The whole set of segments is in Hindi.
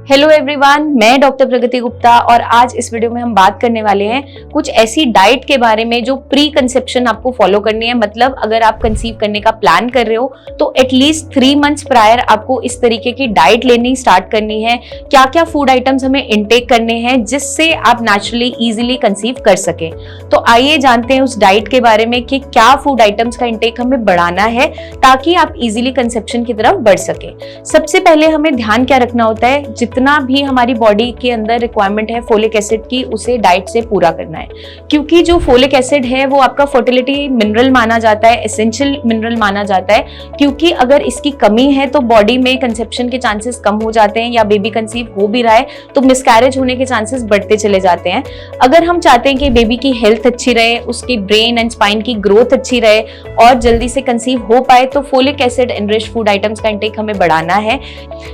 हेलो एवरीवन, मैं डॉक्टर प्रगति गुप्ता और आज इस वीडियो में हम बात करने वाले हैं कुछ ऐसी डाइट के बारे में जो प्री कंसेप्शन आपको फॉलो करनी है। मतलब अगर आप कंसीव करने का प्लान कर रहे हो तो एटलीस्ट 3 मंथ्स प्रायर आपको इस तरीके की डाइट लेनी स्टार्ट करनी है। क्या क्या फूड आइटम्स हमें इनटेक करने हैं जिससे आप नेचुरली इजीली कंसीव कर सकें। तो आइए जानते हैं उस डाइट के बारे में कि क्या फूड आइटम्स का इनटेक हमें बढ़ाना है ताकि आप इजीली कंसेप्शन की तरफ बढ़ सकें। सबसे पहले हमें ध्यान क्या रखना होता है, जितना भी हमारी बॉडी के अंदर रिक्वायरमेंट है फोलिक एसिड की उसे डाइट से पूरा करना है, क्योंकि जो फोलिक एसिड है वो आपका फर्टिलिटी मिनरल माना जाता है, एसेंशियल मिनरल माना जाता है। क्योंकि अगर इसकी कमी है तो बॉडी में कंसेप्शन के चांसेस कम हो जाते हैं, या बेबी कंसीव हो भी रहा है तो मिसकैरेज होने के चांसेस बढ़ते चले जाते हैं। अगर हम चाहते हैं कि बेबी की हेल्थ अच्छी रहे, उसकी ब्रेन एंड स्पाइन की ग्रोथ अच्छी रहे और जल्दी से कंसीव हो पाए, तो folic acid enriched food items का इंटेक हमें बढ़ाना है।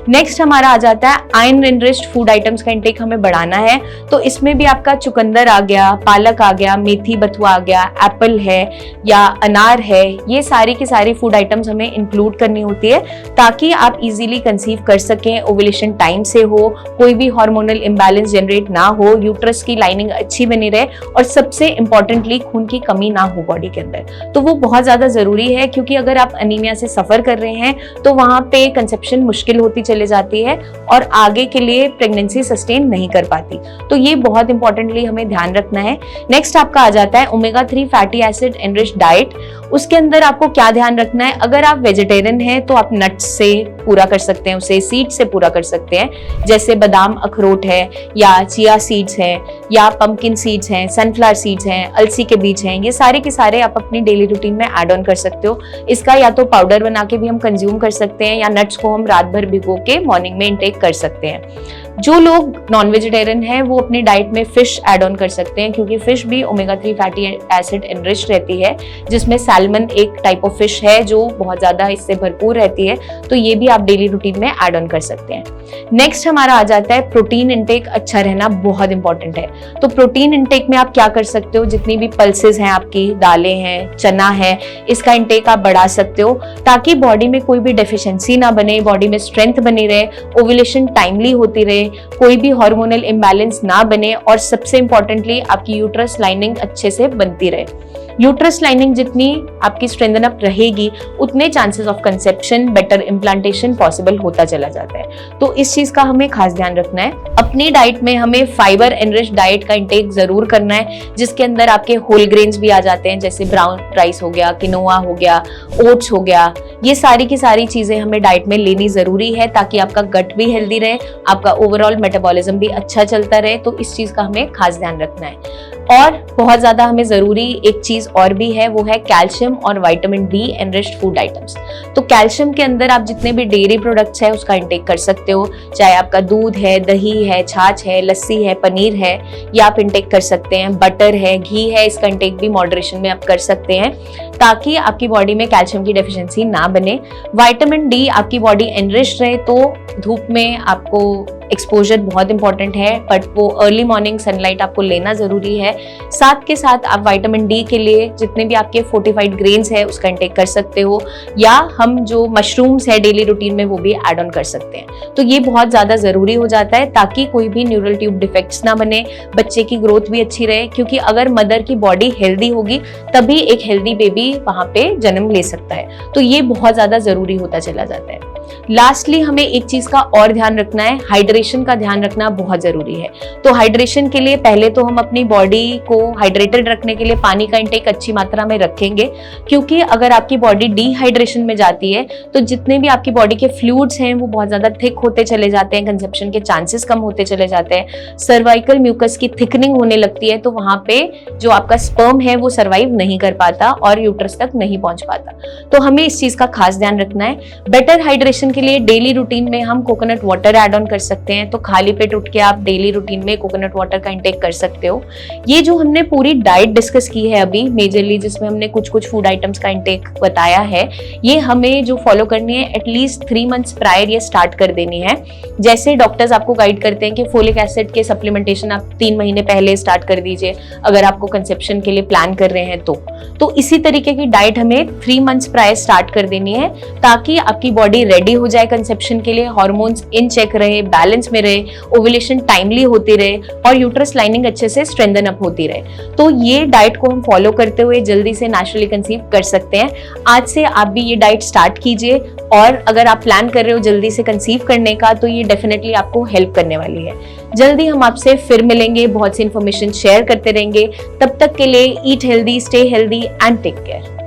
नेक्स्ट हमारा आ जाता है आयरन एनरिच्ड फूड आइटम्स का इंटेक हमें बढ़ाना है। तो इसमें भी आपका चुकंदर आ गया, पालक आ गया, मेथी बथुआ आ गया, एप्पल है या अनार है, ये सारी की सारी फूड आइटम्स हमें इंक्लूड करनी होती है ताकि आप इजीली कंसीव कर सकें, ओव्यूलेशन टाइम से हो, कोई भी हार्मोनल इंबैलेंस जनरेट ना हो, यूट्रस की लाइनिंग अच्छी बनी रहे और सबसे इंपॉर्टेंटली खून की कमी ना हो बॉडी के अंदर। तो वो बहुत ज्यादा जरूरी है, क्योंकि अगर आप अनीमिया से सफर कर रहे हैं तो वहां पे कंसेप्शन मुश्किल होती चली जाती है और आगे के लिए प्रेगनेंसी सस्टेन नहीं कर पाती। तो ये बहुत इंपॉर्टेंटली हमें ध्यान रखना है। नेक्स्ट आपका आ जाता है omega 3 fatty acid enriched diet. उसके अंदर आपको क्या ध्यान रखना है, अगर आप वेजिटेरियन हैं तो आप नट्स से पूरा कर सकते हैं, उसे सीड से पूरा कर सकते हैं, जैसे बादाम अखरोट है या चिया सीड्स हैं या पंपकिन सीड्स हैं, सनफ्लावर सीड्स हैं, अलसी के बीज हैं, ये सारे के सारे आप अपनी डेली रूटीन में ऐड ऑन कर सकते हो। इसका या तो पाउडर बना के भी हम कंज्यूम कर सकते हैं या नट्स को हम रात भर भिगो के मॉर्निंग में इंटेक कर सकते हैं। जो लोग नॉन वेजिटेरियन हैं वो अपनी डाइट में फिश ऐड ऑन कर सकते हैं, क्योंकि फिश भी ओमेगा 3 फैटी एसिड एनरिच्ड रहती है, जिसमें सैल्मन एक टाइप ऑफ फिश है जो बहुत ज्यादा इससे भरपूर रहती है। तो ये भी आप डेली रूटीन में ऐड ऑन कर सकते हैं। नेक्स्ट हमारा आ जाता है प्रोटीन इंटेक अच्छा रहना बहुत इंपॉर्टेंट है। तो प्रोटीन इंटेक में आप क्या कर सकते हो, जितनी भी पल्सेस हैं आपकी, दालें हैं, चना है, इसका इंटेक आप बढ़ा सकते हो ताकि बॉडी में कोई भी डेफिशिएंसी ना बने, बॉडी में स्ट्रेंथ बनी रहे, ओव्यूलेशन टाइमली होती रहे, कोई भी हार्मोनल इंबैलेंस ना बने और सबसे इंपॉर्टेंटली आपकी यूट्रस लाइनिंग अच्छे से बनती रहे। यूट्रस लाइनिंग जितनी आपकी स्ट्रेंथन अप रहेगी उतने chances of conception, better implantation possible होता चला जाता है। तो इस चीज का हमें खास ध्यान रखना है। अपनी डाइट में हमें फाइबर एनरिच्ड डाइट का इंटेक जरूर करना है, जिसके अंदर आपके होल ग्रेन्स भी आ जाते हैं, जैसे ब्राउन राइस हो गया, किनोआ हो गया, ओट्स हो गया। ये सारी की सारी चीजें हमें डाइट में लेनी जरूरी है ताकि आपका गट भी हेल्दी रहे, आपका ओवरऑल मेटाबॉलिज्म भी अच्छा चलता रहे। तो इस चीज का हमें खास ध्यान रखना है। और बहुत ज्यादा हमें जरूरी एक चीज और भी है, वो है कैल्शियम और vitamin D enriched food items. तो कैल्शियम के अंदर आप जितने भी डेयरी प्रोडक्ट्स है उसका इंटेक कर सकते हो, चाहे आपका दूध है, दही है, छाछ है, लस्सी है, पनीर है, ये आप इंटेक कर सकते हैं। बटर है, घी है, इसका इंटेक भी मॉडरेशन में आप कर सकते हैं ताकि आपकी बॉडी में कैल्शियम की डेफिशिएंसी ना बने। विटामिन डी आपकी बॉडी एनरिच्ड रहे, तो धूप में आपको एक्सपोजर बहुत इंपॉर्टेंट है, बट वो अर्ली मॉर्निंग सनलाइट आपको लेना जरूरी है। साथ के साथ आप विटामिन डी के लिए जितने भी आपके फोर्टिफाइड ग्रेन्स है उसका इंटेक कर सकते हो, या हम जो मशरूम्स है डेली रूटीन में वो भी ऐड ऑन कर सकते हैं। तो ये बहुत ज्यादा जरूरी हो जाता है ताकि कोई भी न्यूरल ट्यूब डिफेक्ट्स ना बने, बच्चे की ग्रोथ भी अच्छी रहे, क्योंकि अगर मदर की बॉडी हेल्दी होगी तभी एक हेल्दी बेबी वहां पे जन्म ले सकता है। तो ये बहुत ज्यादा जरूरी होता चला जाता है। लास्टली हमें एक चीज का और ध्यान रखना है, हाइड्रेशन का ध्यान रखना बहुत जरूरी है। तो हाइड्रेशन के लिए पहले तो हम अपनी बॉडी को हाइड्रेटेड रखने के लिए पानी का इंटेक अच्छी मात्रा में रखेंगे, क्योंकि अगर आपकी बॉडी डिहाइड्रेशन में जाती है तो जितने भी आपकी बॉडी के फ्लूइड्स हैं वो बहुत ज्यादा थिक होते चले जाते हैं, कंसेप्शन के चांसेस कम होते चले जाते हैं, सर्वाइकल म्यूकस की थिकनिंग होने लगती है, तो वहां पे जो आपका स्पर्म है वो सर्वाइव नहीं कर पाता और यूट्रस तक नहीं पहुंच पाता। तो हमें इस चीज का खास ध्यान रखना है। बेटर हाइड्रेशन के लिए डेली रूटीन में हम कोकोनट वाटर ऐड ऑन कर सकते हैं। तो खाली पेट उठ के आप डेली रूटीन में कोकोनट वाटर का इंटेक कर सकते हो। ये जो हमने पूरी डाइट डिस्कस की है अभी मेजरली, जिसमें हमने कुछ कुछ फूड आइटम्स का इंटेक बताया है, ये हमें जो फॉलो करनी है एटलीस्ट 3 मंथ्स प्रायर ये स्टार्ट कर देनी है। जैसे डॉक्टर्स आपको गाइड करते हैं कि फोलिक एसिड के सप्लीमेंटेशन आप 3 महीने पहले स्टार्ट कर दीजिए अगर आपको कंसेप्शन के लिए प्लान कर रहे हैं तो इसी तरीके की डाइट हमें 3 मंथ्स प्रायर स्टार्ट कर देनी है ताकि आपकी बॉडी रेडी हो जाए कंसेप्शन के लिए, हार्मोन्स इन चेक रहे, बैलेंस बैलेंस में रहे, ओव्यूलेशन टाइमली होती रहे और यूट्रस लाइनिंग अच्छे से स्ट्रेंथन अप होती रहे। तो ये डाइट को हम फॉलो करते हुए जल्दी से नेचुरली कंसीव कर सकते हैं। आज से आप भी ये डाइट स्टार्ट कीजिए और अगर आप प्लान कर रहे हो जल्दी से कंसीव करने का तो ये डेफिनेटली आपको हेल्प करने वाली है। जल्दी हम आपसे फिर मिलेंगे, बहुत सी इन्फॉर्मेशन शेयर करते रहेंगे। तब तक के लिए eat healthy, stay healthy and take care.